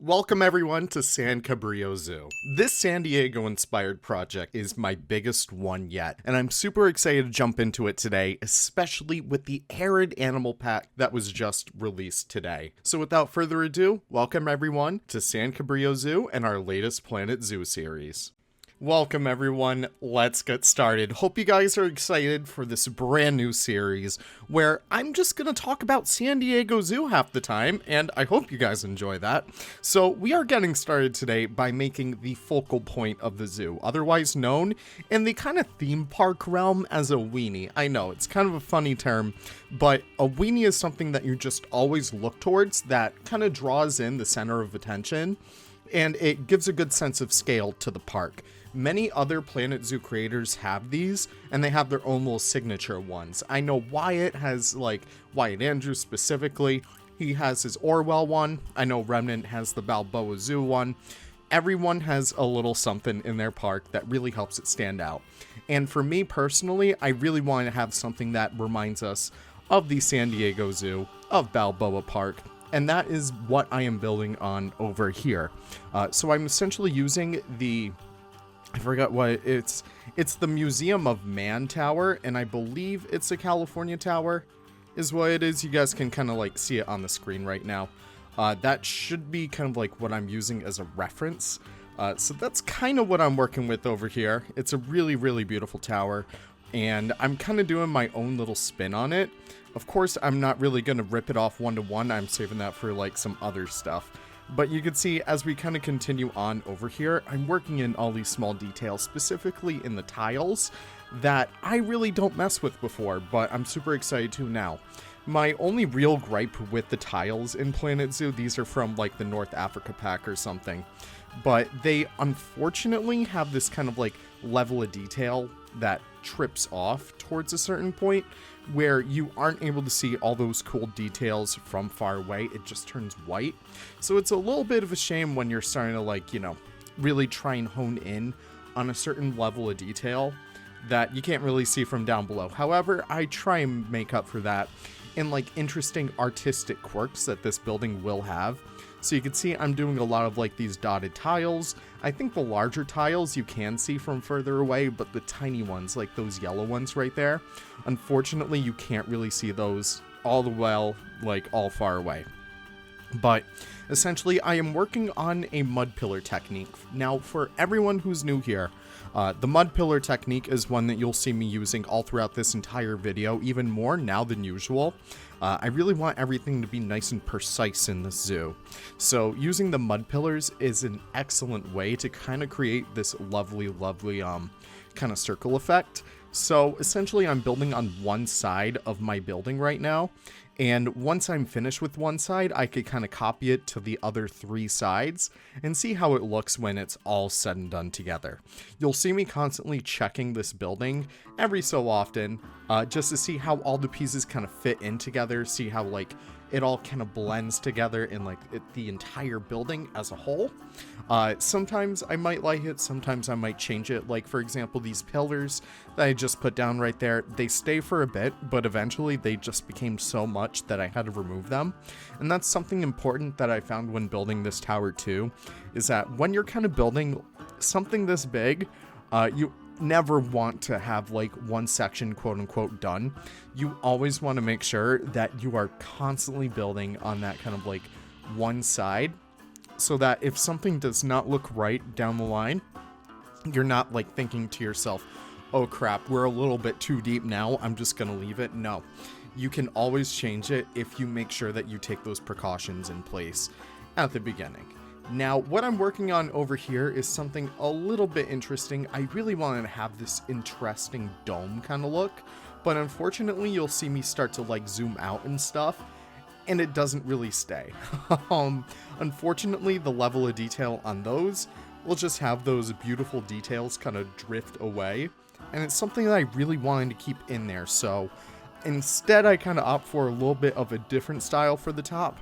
Welcome everyone to San Cabrillo Zoo. This San Diego inspired project is my biggest one yet, and I'm super excited to jump into it today, especially with the Arid animal pack that was just released today. So without further ado, welcome everyone to San Cabrillo Zoo and our latest Planet Zoo series. Welcome everyone, let's get started. Hope you guys are excited for this brand new series where I'm just gonna talk about San Diego Zoo half the time, and I hope you guys enjoy that. So we are getting started today by making the focal point of the zoo, otherwise known in the kind of theme park realm as a weenie. I know, it's kind of a funny term, but a weenie is something that you just always look towards that kind of draws in the center of attention, and it gives a good sense of scale to the park. Many other Planet Zoo creators have these, and they have their own little signature ones. I know Wyatt has, Wyatt Andrews specifically, he has his Orwell one. I know Remnant has the Balboa Zoo one. Everyone has a little something in their park that really helps it stand out. And for me personally, I really want to have something that reminds us of the San Diego Zoo, of Balboa Park, and that is what I am building on over here. So I'm essentially using I forgot what it's the Museum of Man Tower, and I believe it's a California tower is what it is. You guys can kind of see it on the screen right now. That should be kind of what I'm using as a reference. So that's kind of what I'm working with over here. It's a really, really beautiful tower, and I'm kind of doing my own little spin on it. Of course, I'm not really going to rip it off one-to-one. I'm saving that for some other stuff. But you can see as we kind of continue on over here, I'm working in all these small details, specifically in the tiles that I really don't mess with before, but I'm super excited to now. My only real gripe with the tiles in Planet Zoo, these are from the North Africa pack or something, but they unfortunately have this kind of level of detail that trips off towards a certain point where you aren't able to see all those cool details from far away. It just turns white. So it's a little bit of a shame when you're starting to really try and hone in on a certain level of detail that you can't really see from down below. However, I try and make up for that in interesting artistic quirks that this building will have. So you can see I'm doing a lot of these dotted tiles. I think the larger tiles you can see from further away, but the tiny ones, those yellow ones right there, unfortunately you can't really see those all the well, all far away. But essentially I am working on a mud pillar technique. Now for everyone who's new here, the mud pillar technique is one that you'll see me using all throughout this entire video, even more now than usual. I really want everything to be nice and precise in this zoo. So using the mud pillars is an excellent way to kind of create this lovely kind of circle effect. So essentially I'm building on one side of my building right now, and once I'm finished with one side, I could kind of copy it to the other three sides and see how it looks when it's all said and done together. You'll see me constantly checking this building every so often, just to see how all the pieces kind of fit in together, see how it all kind of blends together in the entire building as a whole. Sometimes I might like it, sometimes I might change it. For example, these pillars that I just put down right there, they stay for a bit, but eventually they just became so much that I had to remove them. And that's something important that I found when building this tower too, is that when you're kind of building something this big, you never want to have one section quote unquote done. You always want to make sure that you are constantly building on that kind of one side, so that if something does not look right down the line, you're not thinking to yourself, oh crap, we're a little bit too deep now, I'm just gonna leave it. No, you can always change it if you make sure that you take those precautions in place at the beginning. Now, what I'm working on over here is something a little bit interesting. I really wanted to have this interesting dome kind of look, but unfortunately you'll see me start to zoom out and stuff, and it doesn't really stay. Unfortunately, the level of detail on those will just have those beautiful details kind of drift away, and it's something that I really wanted to keep in there. So instead I kind of opt for a little bit of a different style for the top.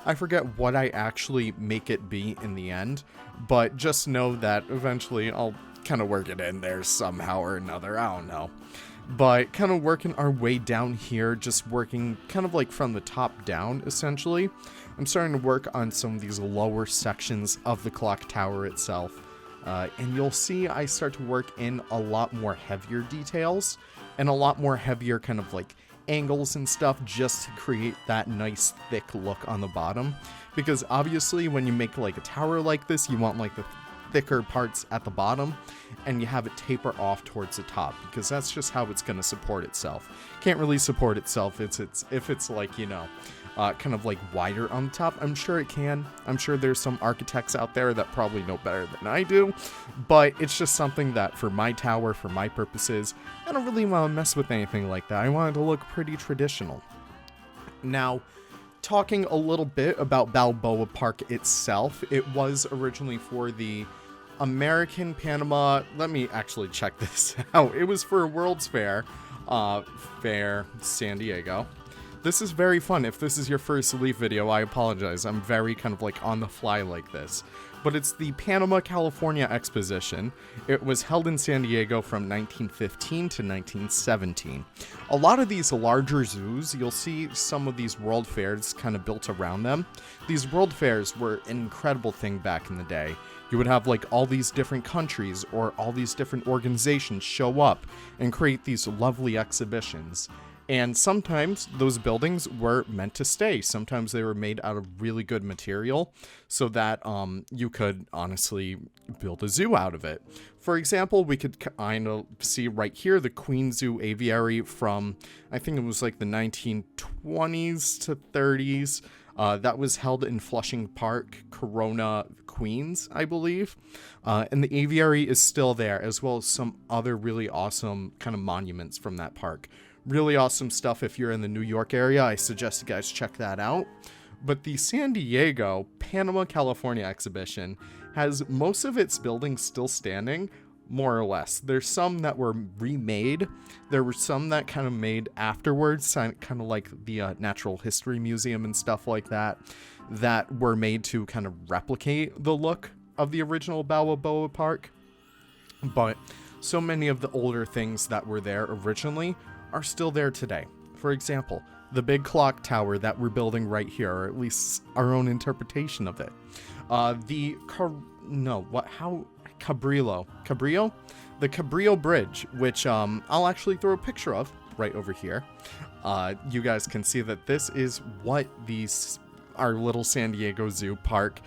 I forget what I actually make it be in the end, but just know that eventually I'll kind of work it in there somehow or another, I don't know. But kind of working our way down here, just working kind of from the top down, essentially. I'm starting to work on some of these lower sections of the clock tower itself. And you'll see I start to work in a lot more heavier details and a lot more heavier kind of like angles and stuff, just to create that nice thick look on the bottom. Because obviously when you make like a tower like this, you want like the thicker parts at the bottom, and you have it taper off towards the top, because that's just how it's going to support itself. Can't really support itself if it's like, you know, kind of like wider on the top. I'm sure it can. I'm sure there's some architects out there that probably know better than I do, but it's just something that for my tower, for my purposes, I don't really want to mess with anything like that. I want it to look pretty traditional. Now, talking a little bit about Balboa Park itself, it was originally for the American Panama, let me actually check this out. It was for a World's Fair, San Diego. This is very fun. If this is your first Leaf video, I apologize. I'm very kind of like on the fly like this. But it's the Panama, California Exposition. It was held in San Diego from 1915 to 1917. A lot of these larger zoos, you'll see some of these world fairs kind of built around them. These world fairs were an incredible thing back in the day. You would have like all these different countries or all these different organizations show up and create these lovely exhibitions. And sometimes those buildings were meant to stay. Sometimes they were made out of really good material so that you could honestly build a zoo out of it. For example, we could kind of see right here the Queen Zoo Aviary from, I think it was like the 1920s to 30s. That was held in Flushing Park, Corona, Queens, I believe. And the aviary is still there, as well as some other really awesome kind of monuments from that park. Really awesome stuff. If you're in the New York area, I suggest you guys check that out. But the San Diego, Panama, California exhibition has most of its buildings still standing, more or less. There's some that were remade. There were some that kind of made afterwards, kind of like the Natural History Museum and stuff like that, that were made to kind of replicate the look of the original Balboa Park. But so many of the older things that were there originally are still there today. For example, the big clock tower that we're building right here, or at least our own interpretation of it. Cabrillo? The Cabrillo Bridge, which I'll actually throw a picture of right over here. You guys can see that this is what our little San Diego Zoo Park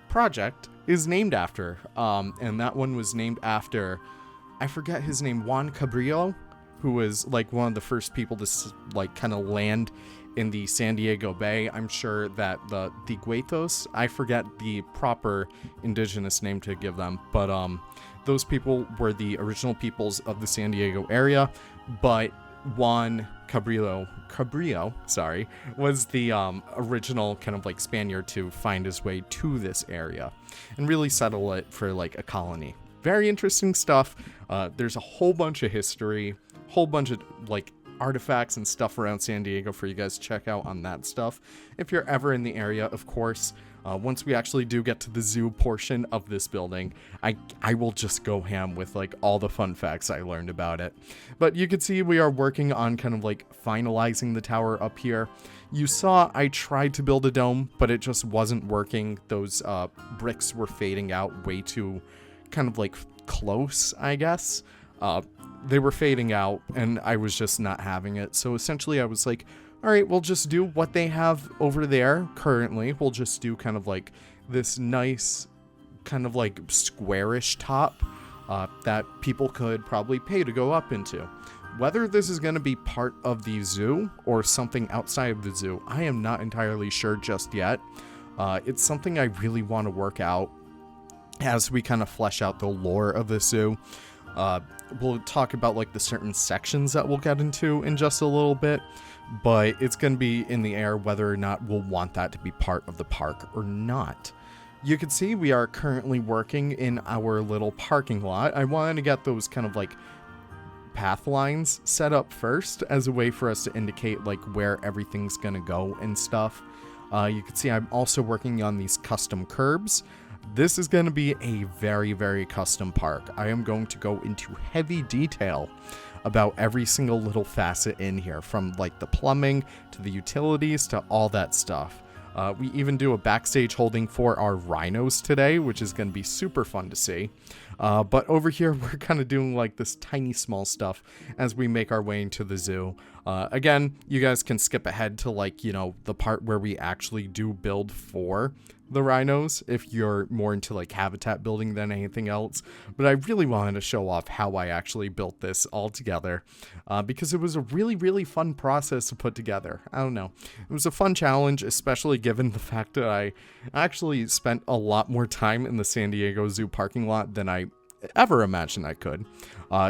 project is named after. And that one was named after, I forget his name, Juan Cabrillo, who was like one of the first people to like kind of land in the San Diego Bay. I'm sure that the Guetos, I forget the proper indigenous name to give them, but those people were the original peoples of the San Diego area. But Juan Cabrillo, was the original kind of like Spaniard to find his way to this area and really settle it for like a colony. Very interesting stuff. There's a whole bunch of history, whole bunch of like artifacts and stuff around San Diego for you guys to check out on that stuff if you're ever in the area. Of course, once we actually do get to the zoo portion of this building, I will just go ham with like all the fun facts I learned about it. But you can see we are working on kind of like finalizing the tower up here. You saw I tried to build a dome, but it just wasn't working. Those bricks were fading out way too kind of like close, I guess. They were fading out and I was just not having it. So essentially I was like, all right, we'll just do what they have over there currently. We'll just do kind of like this nice kind of like squarish top that people could probably pay to go up into. Whether this is going to be part of the zoo or something outside of the zoo, I am not entirely sure just yet. It's something I really want to work out as we kind of flesh out the lore of the zoo. We'll talk about like the certain sections that we'll get into in just a little bit, but it's going to be in the air whether or not we'll want that to be part of the park or not. You can see we are currently working in our little parking lot. I wanted to get those kind of like path lines set up first as a way for us to indicate like where everything's going to go and stuff. You can see I'm also working on these custom curbs. This is going to be a very, very custom park. I am going to go into heavy detail about every single little facet in here, from like the plumbing to the utilities to all that stuff. We even do a backstage holding for our rhinos today, which is going to be super fun to see. But over here, we're kind of doing like this tiny small stuff as we make our way into the zoo. Again, you guys can skip ahead to like, you know, the part where we actually do build for the rhinos if you're more into like habitat building than anything else. But I really wanted to show off how I actually built this all together because it was a really fun process to put together. I don't know. It was a fun challenge, especially given the fact that I actually spent a lot more time in the San Diego Zoo parking lot than I ever imagined I could.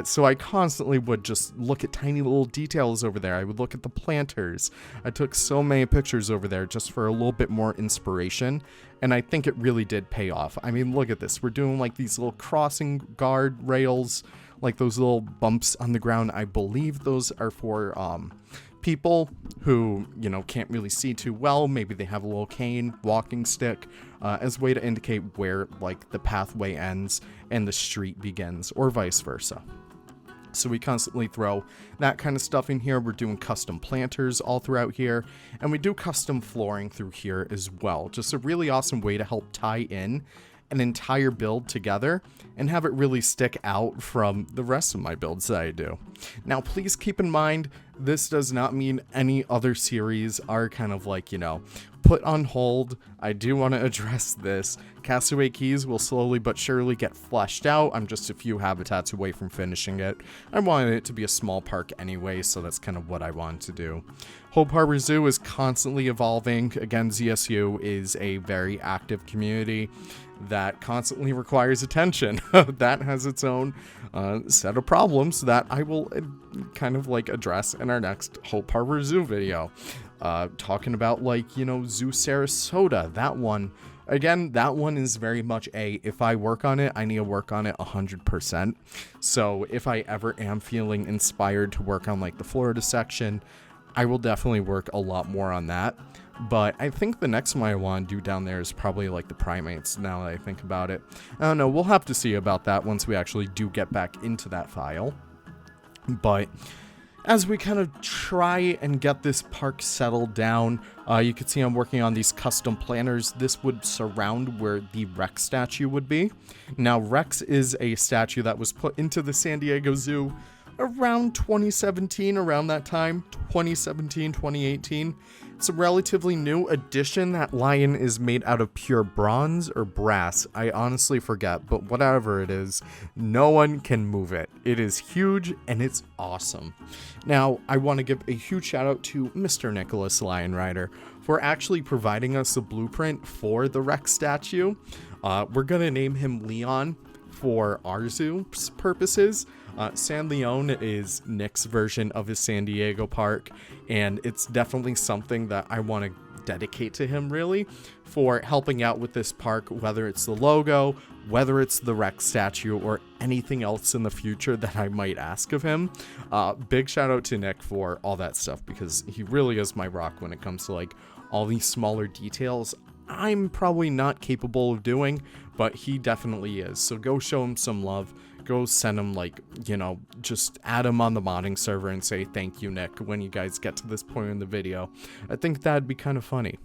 So I constantly would just look at tiny little details over there. I would look at the planters. I took so many pictures over there just for a little bit more inspiration, and I think it really did pay off. I mean, look at this. We're doing like these little crossing guard rails, like those little bumps on the ground. I believe those are for people who, you know, can't really see too well. Maybe they have a little cane, walking stick, as a way to indicate where like the pathway ends and the street begins, or vice versa. So we constantly throw that kind of stuff in here. We're doing custom planters all throughout here, and we do custom flooring through here as well. Just a really awesome way to help tie in an entire build together and have it really stick out from the rest of my builds that I do. Now, please keep in mind, this does not mean any other series are kind of like, you know, put on hold. I do want to address this. Castaway Keys will slowly but surely get fleshed out. I'm just a few habitats away from finishing it. I wanted it to be a small park anyway, so that's kind of what I wanted to do. Hope Harbor Zoo is constantly evolving. Again, ZSU is a very active community that constantly requires attention. That has its own set of problems that I will kind of like address in our next Hope Harbor Zoo video. Talking about like, you know, Zoo Sarasota, that one. Again, that one is very much if I work on it, I need to work on it 100%. So if I ever am feeling inspired to work on like the Florida section, I will definitely work a lot more on that. But I think the next one I want to do down there is probably like the primates, now that I think about it. I don't know, we'll have to see about that once we actually do get back into that file. But as we kind of try and get this park settled down, you can see I'm working on these custom planters. This would surround where the Rex statue would be. Now, Rex is a statue that was put into the San Diego Zoo around 2017, around that time, 2017, 2018. It's a relatively new addition. That lion is made out of pure bronze or brass. I honestly forget, but whatever it is, no one can move it. It is huge and it's awesome. Now, I want to give a huge shout out to Mr. Nicholas Lion Rider for actually providing us a blueprint for the Rex statue. We're going to name him Leon for our zoo's purposes. San Leon is Nick's version of his San Diego park, and it's definitely something that I want to dedicate to him, really, for helping out with this park, whether it's the logo, whether it's the Rex statue, or anything else in the future that I might ask of him. Big shout out to Nick for all that stuff, because he really is my rock when it comes to like all these smaller details I'm probably not capable of doing, but he definitely is. So go show him some love. Go send him, like, you know, just add him on the modding server and say thank you, Nick, when you guys get to this point in the video. I think that'd be kind of funny.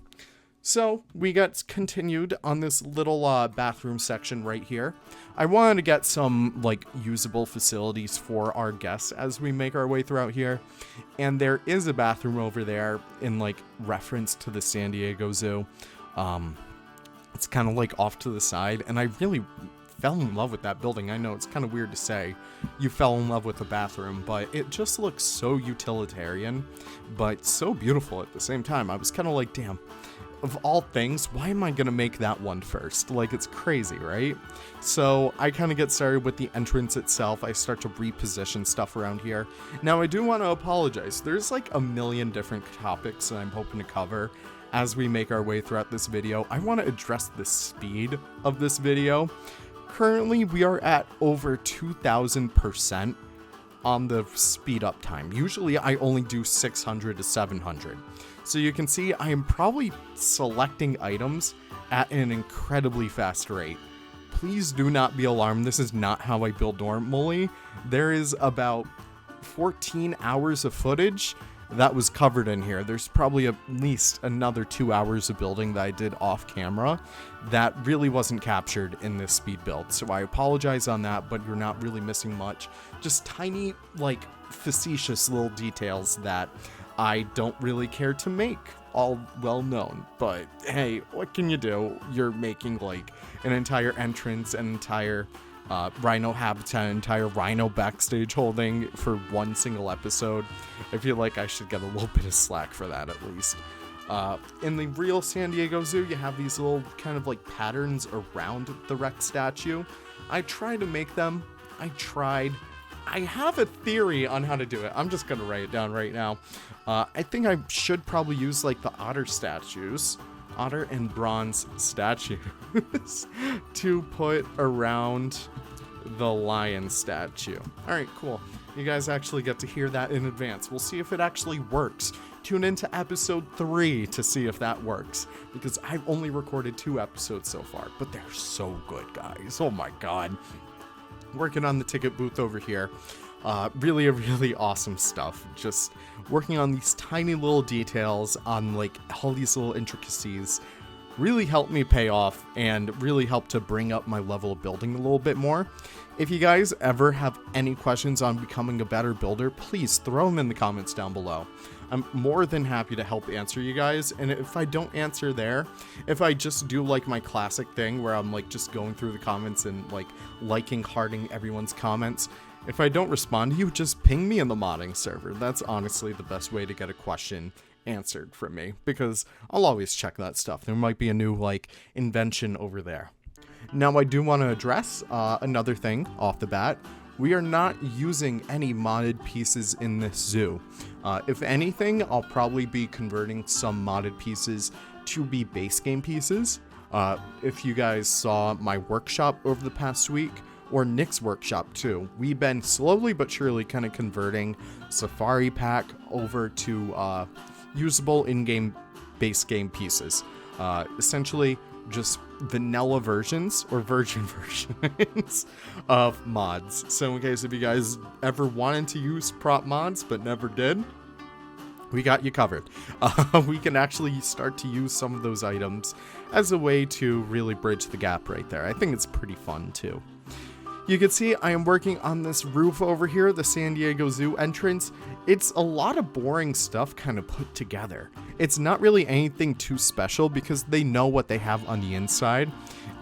So we got continued on this little bathroom section right here. I wanted to get some like usable facilities for our guests as we make our way throughout here. And there is a bathroom over there in like reference to the San Diego Zoo. It's kind of like off to the side, and I really fell in love with that building. I know it's kind of weird to say you fell in love with the bathroom, but it just looks so utilitarian, but so beautiful at the same time. I was kind of like, damn, of all things, why am I gonna make that one first? Like, it's crazy, right? So I kind of get started with the entrance itself. I start to reposition stuff around here. Now, I do want to apologize. There's like a million different topics that I'm hoping to cover as we make our way throughout this video. I want to address the speed of this video. Currently, we are at over 2,000% on the speed up time. Usually, I only do 600 to 700. So you can see I am probably selecting items at an incredibly fast rate. Please do not be alarmed. This is not how I build normally. There is about 14 hours of footage that was covered in here. There's probably at least another 2 hours of building that I did off camera that really wasn't captured in this speed build. So I apologize on that, but you're not really missing much. Just tiny, like, facetious little details that I don't really care to make all well known. But hey, what can you do? You're making like an entire entrance, an entire Rhino habitat, an entire Rhino backstage holding for one single episode. I feel like I should get a little bit of slack for that at least. In the real San Diego Zoo, you have these little kind of like patterns around the Rex statue. I try to make them. I have a theory on how to do it. I'm just gonna write it down right now. I think I should probably use like the otter and bronze statues to put around the lion statue. All right, cool. You guys actually get to hear that in advance. We'll see if it actually works. Tune into episode 3 to see if that works, because I've only recorded 2 episodes so far, but they're so good, guys. Oh my god. Working on the ticket booth over here. Really awesome stuff. Just working on these tiny little details on like all these little intricacies really helped me pay off and really helped to bring up my level of building a little bit more. If you guys ever have any questions on becoming a better builder, please throw them in the comments down below. I'm more than happy to help answer you guys, and if I don't answer there, if I just do like my classic thing where I'm like just going through the comments and like liking, hearting everyone's comments, if I don't respond to you, just ping me in the modding server. That's honestly the best way to get a question answered from me, because I'll always check that stuff. There might be a new like invention over there. Now I do want to address another thing off the bat. We are not using any modded pieces in this zoo. If anything, I'll probably be converting some modded pieces to be base game pieces. If you guys saw my workshop over the past week, or Nick's workshop too, we've been slowly but surely kind of converting Safari Pack over to usable in-game base game pieces. Essentially just vanilla versions or virgin versions of mods. So in case if you guys ever wanted to use prop mods but never did, we got you covered. We can actually start to use some of those items as a way to really bridge the gap right there. I think it's pretty fun too. You can see I am working on this roof over here, the San Diego Zoo entrance. It's a lot of boring stuff kind of put together. It's not really anything too special because they know what they have on the inside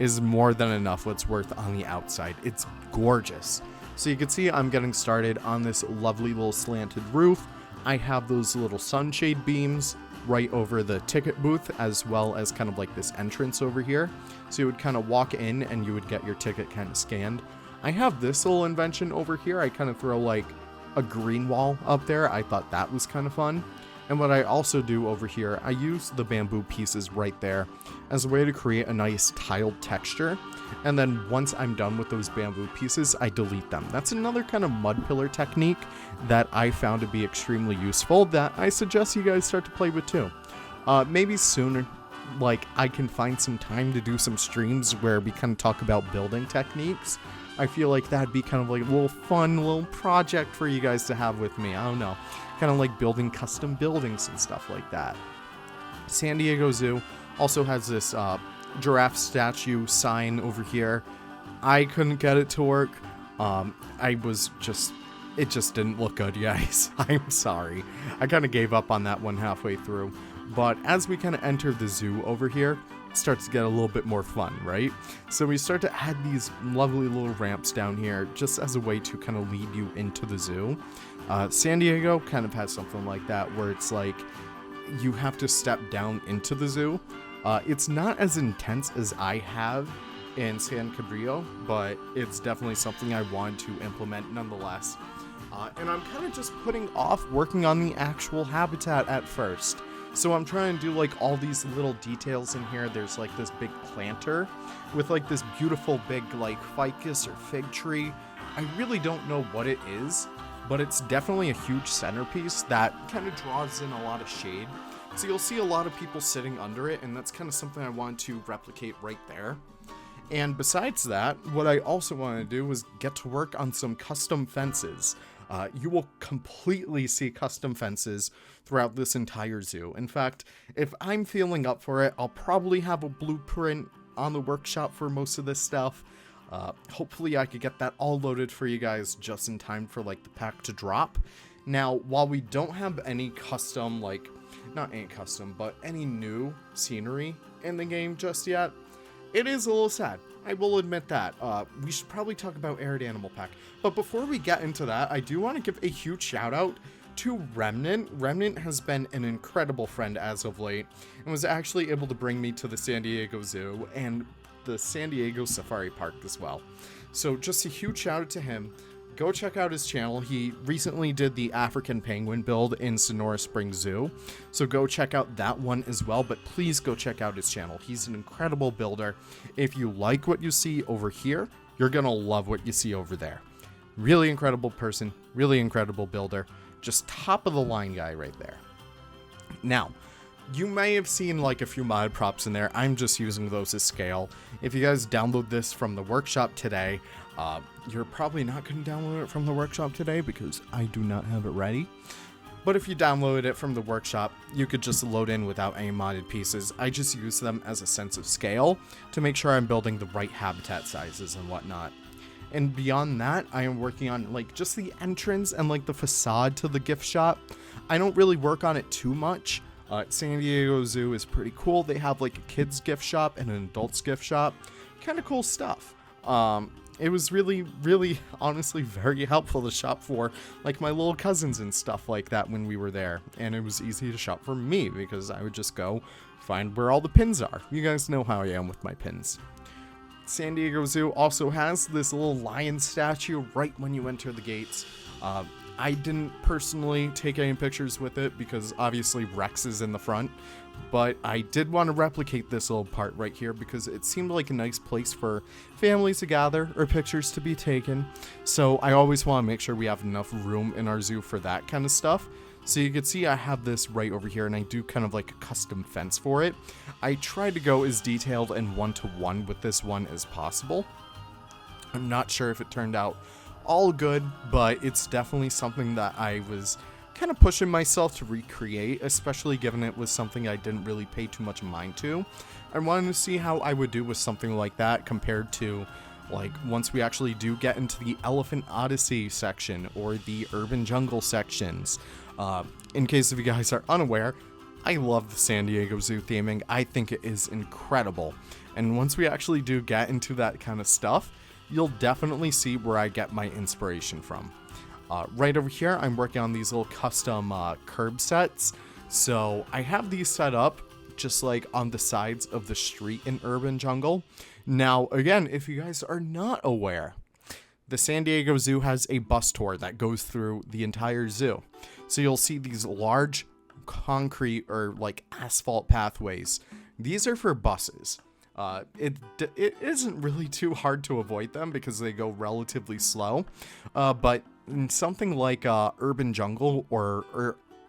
is more than enough what's worth on the outside. It's gorgeous. So you can see I'm getting started on this lovely little slanted roof. I have those little sunshade beams right over the ticket booth, as well as kind of like this entrance over here. So you would kind of walk in and you would get your ticket kind of scanned. I have this little invention over here. I kind of throw like a green wall up there. I thought that was kind of fun. And what I also do over here, I use the bamboo pieces right there as a way to create a nice tiled texture. And then once I'm done with those bamboo pieces, I delete them. That's another kind of mud pillar technique that I found to be extremely useful that I suggest you guys start to play with too. Maybe sooner, like I can find some time to do some streams where we kind of talk about building techniques. I feel like that'd be kind of like a little fun little project for you guys to have with me. I don't know. Kind of like building custom buildings and stuff like that. San Diego Zoo also has this giraffe statue sign over here. I couldn't get it to work. It just didn't look good, guys. I'm sorry. I kind of gave up on that one halfway through. But as we kind of enter the zoo over here, it starts to get a little bit more fun, right? So we start to add these lovely little ramps down here just as a way to kind of lead you into the zoo. San Diego kind of has something like that where it's like you have to step down into the zoo. It's not as intense as I have in San Cabrillo, but it's definitely something I want to implement nonetheless. And I'm kind of just putting off working on the actual habitat at first. So I'm trying to do like all these little details in here. There's like this big planter with like this beautiful big like ficus or fig tree. I really don't know what it is, but it's definitely a huge centerpiece that kind of draws in a lot of shade. So you'll see a lot of people sitting under it, and that's kind of something I want to replicate right there. And besides that, what I also want to do was get to work on some custom fences. You will completely see custom fences throughout this entire zoo. In fact, if I'm feeling up for it, I'll probably have a blueprint on the workshop for most of this stuff. Hopefully I could get that all loaded for you guys just in time for like the pack to drop. Now, while we don't have any custom, like, not any custom, but any new scenery in the game just yet, it is a little sad. I will admit that. We should probably talk about Arid Animal Pack. But before we get into that, I do want to give a huge shout out to Remnant. Remnant has been an incredible friend as of late and was actually able to bring me to the San Diego Zoo and the San Diego Safari Park as well. So just a huge shout out to him. Go check out his channel. He recently did the African penguin build in Sonora Springs Zoo, so go check out that one as well, but please go check out his channel. He's an incredible builder. If you like what you see over here, you're gonna love what you see over there. Really incredible person, really incredible builder, just top of the line guy right there. Now, you may have seen like a few mod props in there. I'm just using those as scale. If you guys download this from the workshop today, you're probably not going to download it from the workshop today because I do not have it ready. But if you downloaded it from the workshop, you could just load in without any modded pieces. I just use them as a sense of scale to make sure I'm building the right habitat sizes and whatnot. And beyond that, I am working on like just the entrance and like the facade to the gift shop. I don't really work on it too much. San Diego Zoo is pretty cool. They have like a kids gift shop and an adults gift shop. Kind of cool stuff. It was really, really, honestly, very helpful to shop for, like, my little cousins and stuff like that when we were there. And it was easy to shop for me, because I would just go find where all the pins are. You guys know how I am with my pins. San Diego Zoo also has this little lion statue right when you enter the gates. I didn't personally take any pictures with it, because obviously Rex is in the front. But I did want to replicate this little part right here because it seemed like a nice place for families to gather or pictures to be taken. So I always want to make sure we have enough room in our zoo for that kind of stuff. So you can see I have this right over here and I do kind of like a custom fence for it. I tried to go as detailed and one-to-one with this one as possible. I'm not sure if it turned out all good, but it's definitely something that I was kind of pushing myself to recreate, especially given it was something I didn't really pay too much mind to. I wanted to see how I would do with something like that compared to like once we actually do get into the Elephant Odyssey section or the Urban Jungle sections. In case if you guys are unaware, I love the San Diego Zoo theming. I think it is incredible. And once we actually do get into that kind of stuff, you'll definitely see where I get my inspiration from. Right over here, I'm working on these little custom curb sets. So I have these set up just like on the sides of the street in Urban Jungle. Now, again, if you guys are not aware, the San Diego Zoo has a bus tour that goes through the entire zoo. So you'll see these large concrete or like asphalt pathways. These are for buses. It isn't really too hard to avoid them because they go relatively slow. But in something like Urban Jungle or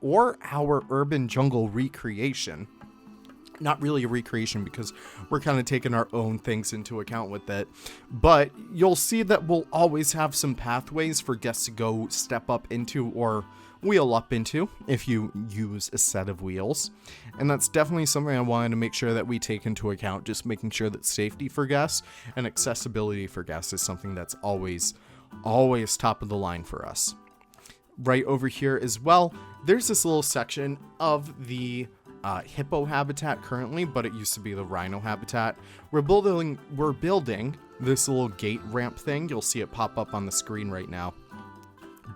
our Urban Jungle recreation, not really a recreation because we're kind of taking our own things into account with it, but you'll see that we'll always have some pathways for guests to go step up into or wheel up into if you use a set of wheels. And that's definitely something I wanted to make sure that we take into account, just making sure that safety for guests and accessibility for guests is something that's always top of the line for us. Right over here as well, there's this little section of the hippo habitat currently, but it used to be the rhino habitat. We're building this little gate ramp thing. You'll see it pop up on the screen right now.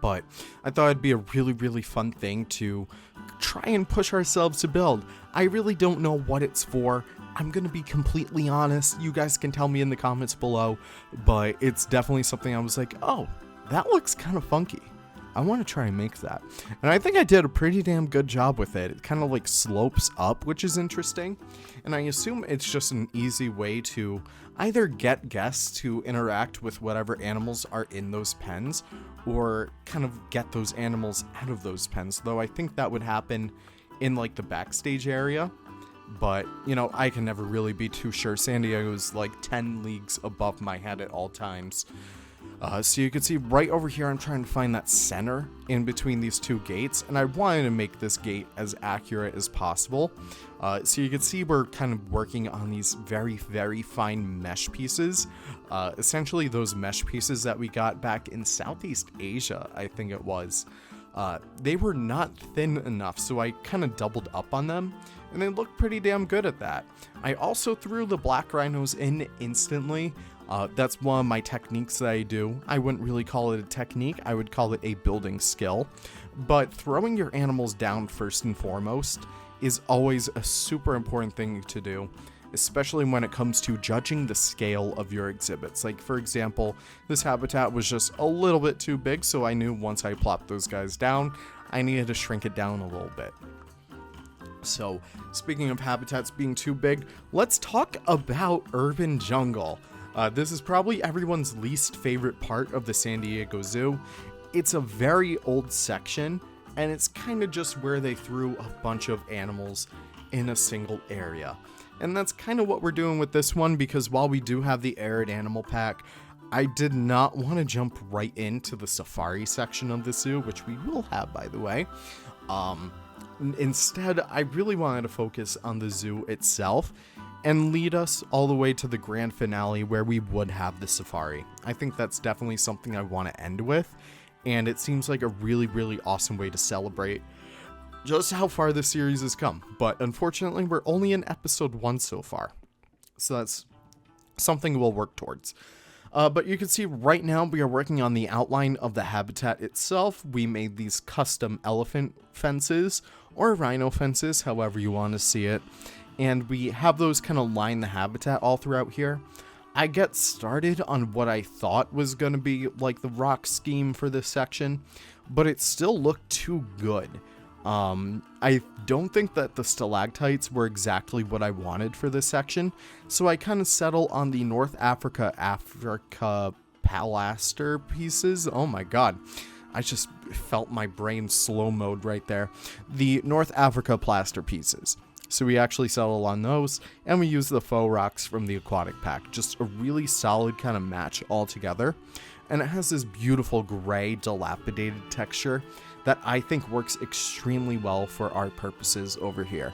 But I thought it'd be a really, really fun thing to try and push ourselves to build. I really don't know what it's for. I'm going to be completely honest. You guys can tell me in the comments below, but it's definitely something I was like, oh, that looks kind of funky. I want to try and make that. And I think I did a pretty damn good job with it. It kind of like slopes up, which is interesting. And I assume it's just an easy way to either get guests to interact with whatever animals are in those pens or kind of get those animals out of those pens. Though I think that would happen in like the backstage area. But, you know, I can never really be too sure. San Diego's like 10 leagues above my head at all times. So you can see right over here, I'm trying to find that center in between these two gates, and I wanted to make this gate as accurate as possible. So you can see we're kind of working on these very, very fine mesh pieces. Essentially those mesh pieces that we got back in Southeast Asia, I think it was. They were not thin enough, so I kind of doubled up on them, and they look pretty damn good at that. I also threw the black rhinos in instantly. That's one of my techniques that I do. I wouldn't really call it a technique, I would call it a building skill. But throwing your animals down first and foremost is always a super important thing to do, especially when it comes to judging the scale of your exhibits. Like, for example, this habitat was just a little bit too big, so I knew once I plopped those guys down, I needed to shrink it down a little bit. So, speaking of habitats being too big, let's talk about urban jungle. This is probably everyone's least favorite part of the San Diego Zoo. It's a very old section, and it's kind of just where they threw a bunch of animals in a single area. And that's kind of what we're doing with this one, because while we do have the Arid animal pack, I did not want to jump right into the safari section of the zoo, which we will have, by the way. Instead, I really wanted to focus on the zoo itself and lead us all the way to the grand finale where we would have the safari. I think that's definitely something I want to end with, and it seems like a really, really awesome way to celebrate just how far this series has come. But unfortunately, we're only in episode 1 so far, so that's something we'll work towards. But you can see right now we are working on the outline of the habitat itself. We made these custom elephant fences, or rhino fences, however you want to see it. And we have those kind of line the habitat all throughout here. I get started on what I thought was going to be like the rock scheme for this section, but it still looked too good. I don't think that the stalactites were exactly what I wanted for this section, so I kind of settle on the North Africa plaster pieces. Oh my god, I just felt my brain slow mode right there. The North Africa plaster pieces. So we actually settle on those, and we use the faux rocks from the aquatic pack. Just a really solid kind of match all together. And it has this beautiful gray, dilapidated texture that I think works extremely well for our purposes over here.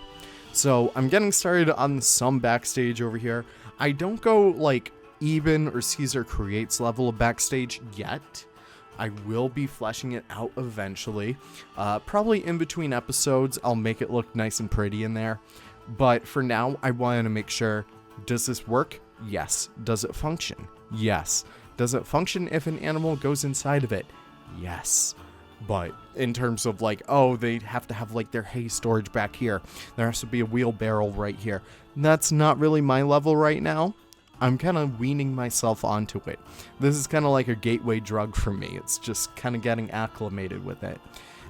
So I'm getting started on some Backstage over here. I don't go like Eben or Caesar Creates level of Backstage yet. I will be fleshing it out eventually. Probably in between episodes, I'll make it look nice and pretty in there. But for now, I wanted to make sure, does this work? Yes. Does it function? Yes. Does it function if an animal goes inside of it? Yes. But in terms of like, oh, they have to have like their hay storage back here. There has to be a wheelbarrow right here. That's not really my level right now. I'm kind of weaning myself onto it. This is kind of like a gateway drug for me. It's just kind of getting acclimated with it.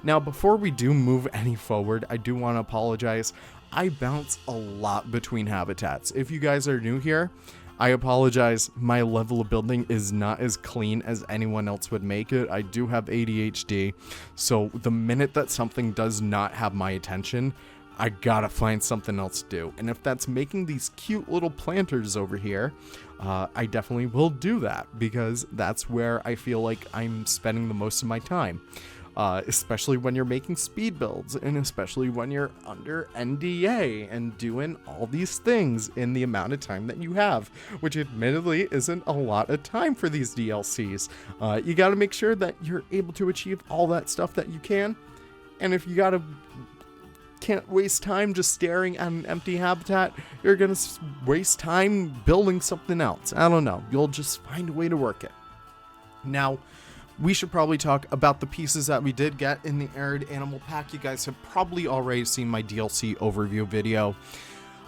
Now, before we do move any forward, I do want to apologize. I bounce a lot between habitats. If you guys are new here, I apologize. My level of building is not as clean as anyone else would make it. I do have ADHD, so the minute that something does not have my attention, I gotta find something else to do. And if that's making these cute little planters over here, I definitely will do that, because that's where I feel like I'm spending the most of my time. Especially when you're making speed builds, and especially when you're under NDA and doing all these things in the amount of time that you have, which admittedly isn't a lot of time for these DLCs. You gotta make sure that you're able to achieve all that stuff that you can, and if you can't waste time just staring at an empty habitat, you're gonna waste time building something else. I don't know, you'll just find a way to work it. Now, we should probably talk about the pieces that we did get in the Arid Animal Pack. You guys have probably already seen my DLC overview video.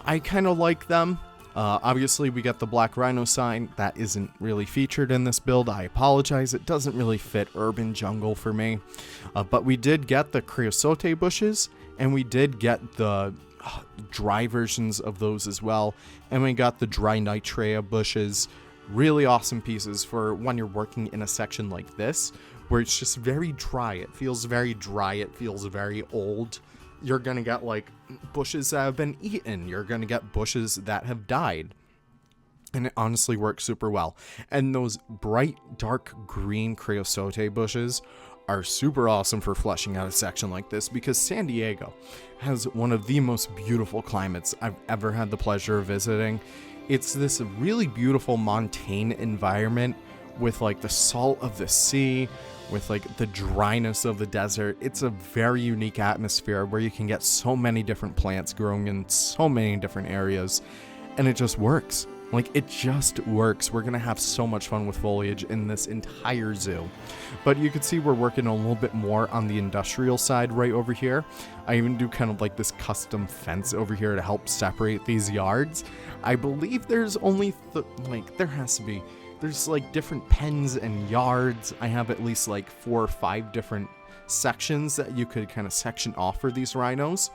I kind of like them. Obviously, we get the Black Rhino sign. That isn't really featured in this build. I apologize. It doesn't really fit urban jungle for me. But we did get the creosote bushes, and we did get the dry versions of those as well. And we got the dry nitrea bushes. Really awesome pieces for when you're working in a section like this, where it's just very dry. It feels very dry. It feels very old. You're going to get like bushes that have been eaten. You're going to get bushes that have died. And it honestly works super well. And those bright, dark green creosote bushes are super awesome for fleshing out a section like this, because San Diego has one of the most beautiful climates I've ever had the pleasure of visiting. It's this really beautiful montane environment with like the salt of the sea, with like the dryness of the desert. It's a very unique atmosphere where you can get so many different plants growing in so many different areas, and it just works. Like, it just works. We're going to have so much fun with foliage in this entire zoo. But you can see we're working a little bit more on the industrial side right over here. I even do kind of like this custom fence over here to help separate these yards. I believe there's only, there has to be. There's like different pens and yards. I have at least like 4 or 5 different sections that you could kind of section off for these rhinos.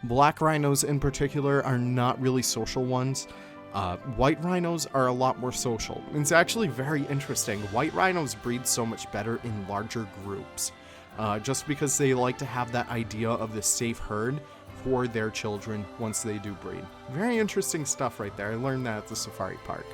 Black rhinos in particular are not really social ones. White rhinos are a lot more social. It's actually very interesting. White rhinos breed so much better in larger groups, just because they like to have that idea of the safe herd for their children once they do breed. Very interesting stuff right there. I learned that at the safari park.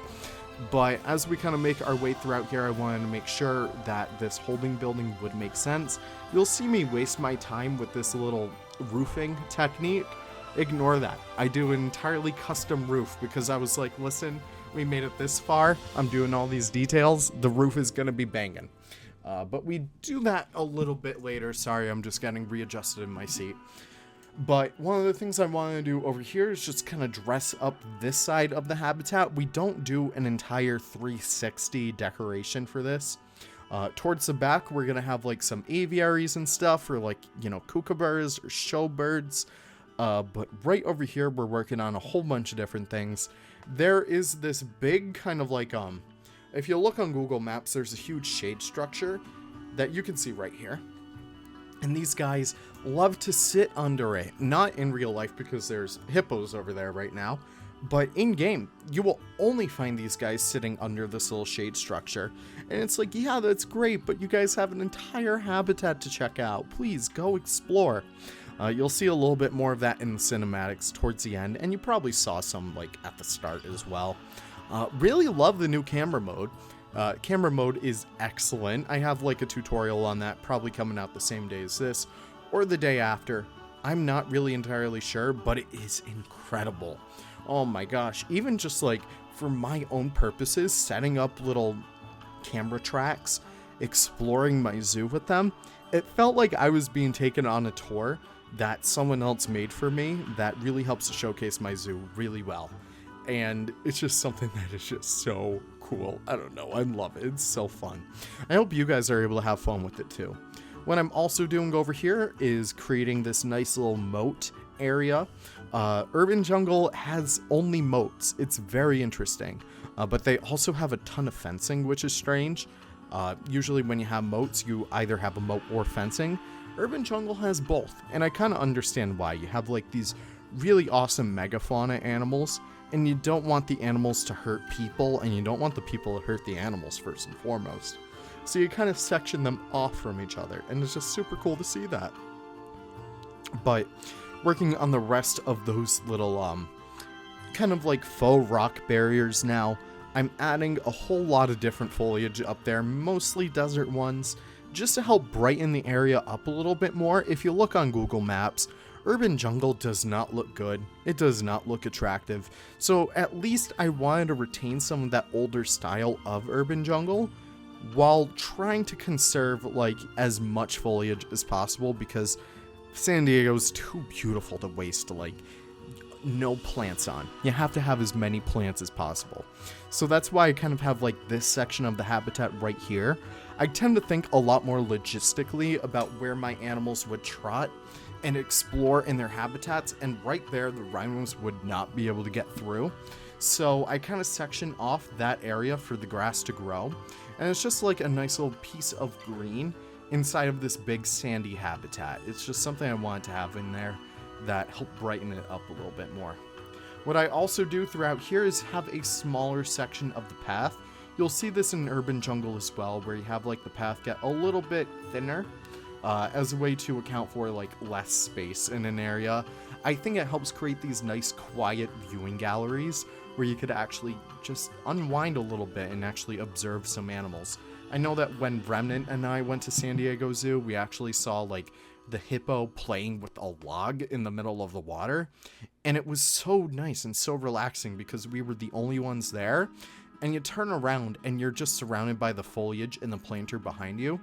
But as we kind of make our way throughout here, I wanted to make sure that this holding building would make sense. You'll see me waste my time with this little roofing technique. Ignore that. I do an entirely custom roof because I was like, listen, we made it this far. I'm doing all these details. The roof is going to be banging. But we do that a little bit later. Sorry, I'm just getting readjusted in my seat. But one of the things I want to do over here is just kind of dress up this side of the habitat. We don't do an entire 360 decoration for this. Towards the back, we're going to have like some aviaries and stuff for like, you know, kookaburras or showbirds. But right over here, we're working on a whole bunch of different things. There is this big kind of like, if you look on Google Maps, there's a huge shade structure that you can see right here. And these guys love to sit under it. Not in real life because there's hippos over there right now. But in game, you will only find these guys sitting under this little shade structure. And it's like, yeah, that's great, but you guys have an entire habitat to check out. Please go explore. You'll see a little bit more of that in the cinematics towards the end, and you probably saw some like at the start as well. Really love the new camera mode. Camera mode is excellent. I have like a tutorial on that probably coming out the same day as this or the day after. I'm not really entirely sure, but it is incredible. Oh my gosh, even just like for my own purposes, setting up little camera tracks, exploring my zoo with them, it felt like I was being taken on a tour that someone else made for me that really helps to showcase my zoo really well. And it's just something that is just so cool. I don't know. I love it. It's so fun. I hope you guys are able to have fun with it too. What I'm also doing over here is creating this nice little moat area. Urban Jungle has only moats. It's very interesting. But they also have a ton of fencing, which is strange. Usually when you have moats, you either have a moat or fencing. Urban Jungle has both, and I kind of understand why. You have like these really awesome megafauna animals, and you don't want the animals to hurt people, and you don't want the people to hurt the animals first and foremost. So you kind of section them off from each other, and it's just super cool to see that. But working on the rest of those little kind of like faux rock barriers now, I'm adding a whole lot of different foliage up there, mostly desert ones, just to help brighten the area up a little bit more. If you look on Google Maps, Urban Jungle does not look good. It does not look attractive. So at least I wanted to retain some of that older style of Urban Jungle while trying to conserve like as much foliage as possible, because San Diego's too beautiful to waste like no plants on. You have to have as many plants as possible. So that's why I kind of have like this section of the habitat right here. I tend to think a lot more logistically about where my animals would trot and explore in their habitats, and right there the rhinos would not be able to get through. So I kind of section off that area for the grass to grow, and it's just like a nice little piece of green inside of this big sandy habitat. It's just something I wanted to have in there that helped brighten it up a little bit more. What I also do throughout here is have a smaller section of the path. You'll see this in Urban Jungle as well, where you have like the path get a little bit thinner as a way to account for like less space in an area. I think it helps create these nice quiet viewing galleries where you could actually just unwind a little bit and actually observe some animals. I know that when Remnant and I went to San Diego Zoo, we actually saw like the hippo playing with a log in the middle of the water, and it was so nice and so relaxing because we were the only ones there. And you turn around and you're just surrounded by the foliage and the planter behind you.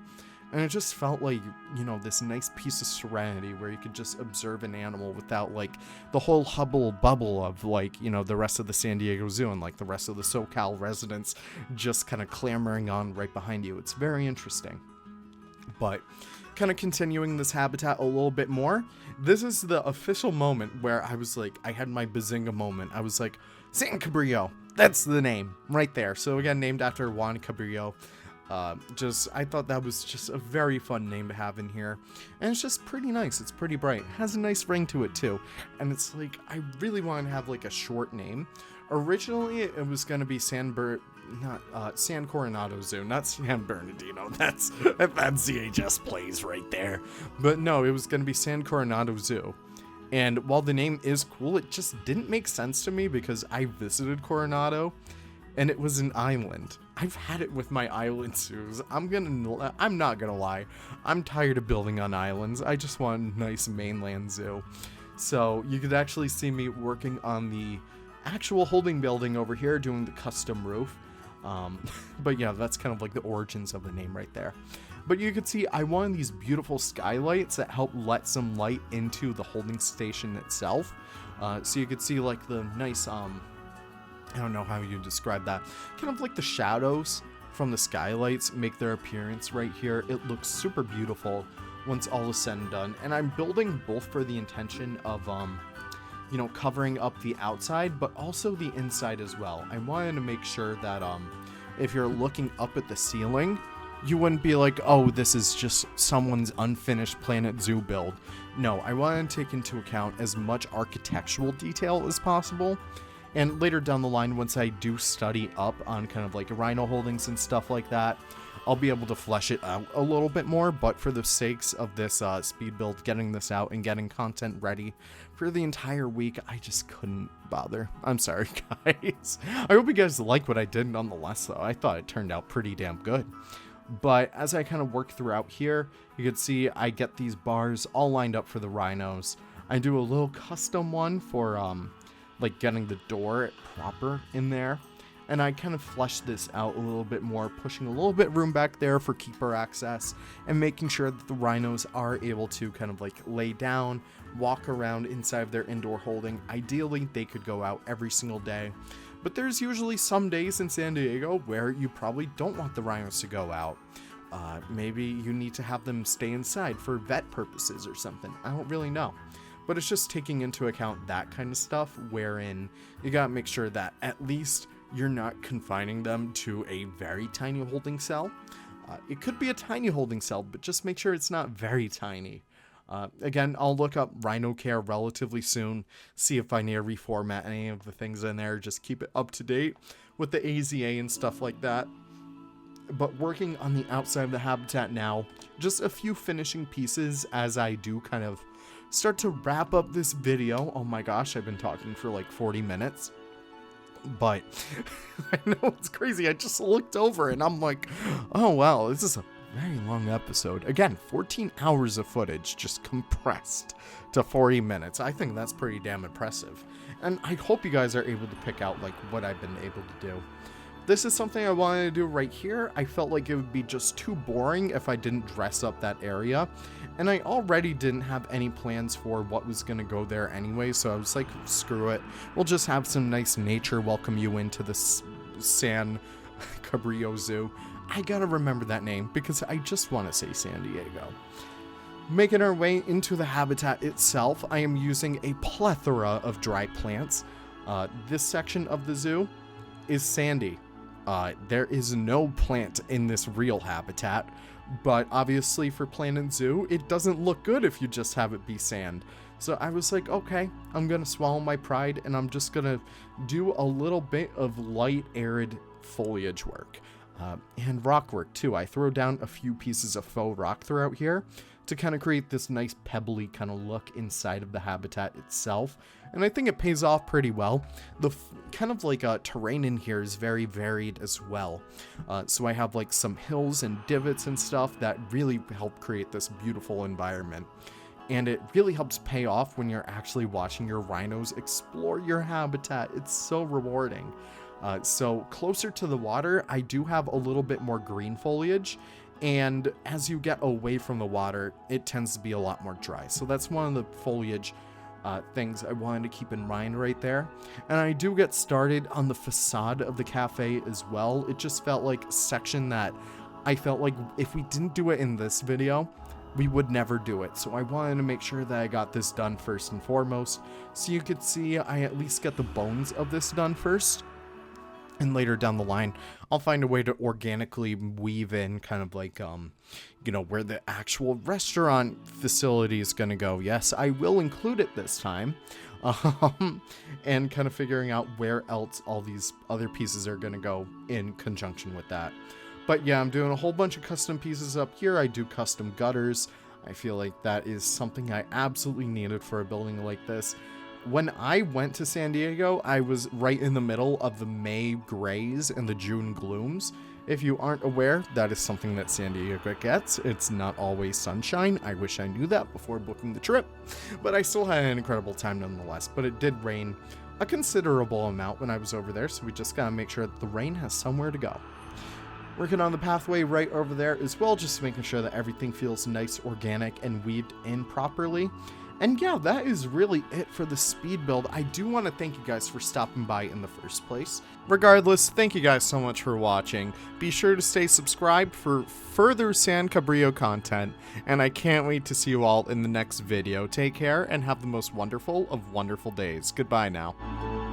And it just felt like, you know, this nice piece of serenity where you could just observe an animal without like the whole hubble bubble of like, you know, the rest of the San Diego Zoo and like the rest of the SoCal residents just kind of clamoring on right behind you. It's very interesting. But kind of continuing this habitat a little bit more, this is the official moment where I was like, I had my Bazinga moment. I was like, San Cabrillo, that's the name right there. So again, named after Juan Cabrillo. I thought that was just a very fun name to have in here, and it's just pretty nice. It's pretty bright, it has a nice ring to it too, and it's like I really want to have like a short name. Originally it was going to be San Coronado Zoo, not San Bernardino. That's ZHS Plays right there. But no, it was going to be San Coronado Zoo. And while the name is cool, it just didn't make sense to me because I visited Coronado and it was an island. I've had it with my island zoos. I'm not gonna lie. I'm tired of building on islands. I just want a nice mainland zoo. So you could actually see me working on the actual holding building over here, doing the custom roof. But yeah, that's kind of like the origins of the name right there. But you can see I wanted these beautiful skylights that help let some light into the holding station itself. So you could see like the nice, I don't know how you describe that, kind of like the shadows from the skylights make their appearance right here. It looks super beautiful once all is said and done. And I'm building both for the intention of, you know, covering up the outside, but also the inside as well. I wanted to make sure that if you're looking up at the ceiling, you wouldn't be like, oh, this is just someone's unfinished Planet Zoo build. No, I wanted to take into account as much architectural detail as possible. And later down the line, once I do study up on kind of like Rhino holdings and stuff like that, I'll be able to flesh it out a little bit more. But for the sakes of this speed build, getting this out and getting content ready for the entire week, I just couldn't bother. I'm sorry, guys. I hope you guys like what I did nonetheless, though. I thought it turned out pretty damn good. But as I kind of work throughout here, you can see I get these bars all lined up for the rhinos. I do a little custom one for like getting the door proper in there, and I kind of flesh this out a little bit more, pushing a little bit room back there for keeper access and making sure that the rhinos are able to kind of like lay down, walk around inside of their indoor holding. Ideally they could go out every single day, but there's usually some days in San Diego where you probably don't want the rhinos to go out. Maybe you need to have them stay inside for vet purposes or something. I don't really know. But it's just taking into account that kind of stuff, wherein you gotta make sure that at least you're not confining them to a very tiny holding cell. It could be a tiny holding cell, but just make sure it's not very tiny. Again, I'll look up Rhino Care relatively soon, see if I need to reformat any of the things in there, just keep it up to date with the AZA and stuff like that. But working on the outside of the habitat now, just a few finishing pieces as I do kind of start to wrap up this video. Oh my gosh, I've been talking for like 40 minutes. But I know it's crazy. I just looked over and I'm like, oh wow, this is a very long episode. Again, 14 hours of footage just compressed to 40 minutes. I think that's pretty damn impressive. And I hope you guys are able to pick out like what I've been able to do. This is something I wanted to do right here. I felt like it would be just too boring if I didn't dress up that area. And I already didn't have any plans for what was going to go there anyway, so I was like, screw it. We'll just have some nice nature welcome you into the San Cabrillo Zoo. I gotta remember that name because I just want to say San Diego. Making our way into the habitat itself, I am using a plethora of dry plants. This section of the zoo is sandy. There is no plant in this real habitat, but obviously for Planet Zoo, it doesn't look good if you just have it be sand. So I was like, okay, I'm gonna swallow my pride and I'm just gonna do a little bit of light arid foliage work. And rock work too. I throw down a few pieces of faux rock throughout here to kind of create this nice pebbly kind of look inside of the habitat itself. And I think it pays off pretty well. The kind of like terrain in here is very varied as well. So I have like some hills and divots and stuff that really help create this beautiful environment. And it really helps pay off when you're actually watching your rhinos explore your habitat. It's so rewarding. So closer to the water, I do have a little bit more green foliage. And as you get away from the water, it tends to be a lot more dry. So that's one of the foliage things I wanted to keep in mind right there. And I do get started on the facade of the cafe as well. It just felt like a section that I felt like if we didn't do it in this video, we would never do it. So I wanted to make sure that I got this done first and foremost. So you could see I at least get the bones of this done first. And later down the line, I'll find a way to organically weave in kind of like, you know, where the actual restaurant facility is going to go. Yes, I will include it this time. And kind of figuring out where else all these other pieces are going to go in conjunction with that. But yeah, I'm doing a whole bunch of custom pieces up here. I do custom gutters. I feel like that is something I absolutely needed for a building like this. When I went to San Diego, I was right in the middle of the May grays and the June glooms. If you aren't aware, that is something that San Diego gets. It's not always sunshine. I wish I knew that before booking the trip, but I still had an incredible time nonetheless. But it did rain a considerable amount when I was over there, so we just gotta make sure that the rain has somewhere to go. Working on the pathway right over there as well, just making sure that everything feels nice, organic, and weaved in properly. And yeah, that is really it for the speed build. I do want to thank you guys for stopping by in the first place. Regardless, thank you guys so much for watching. Be sure to stay subscribed for further San Cabrillo content, and I can't wait to see you all in the next video. Take care and have the most wonderful of wonderful days. Goodbye now.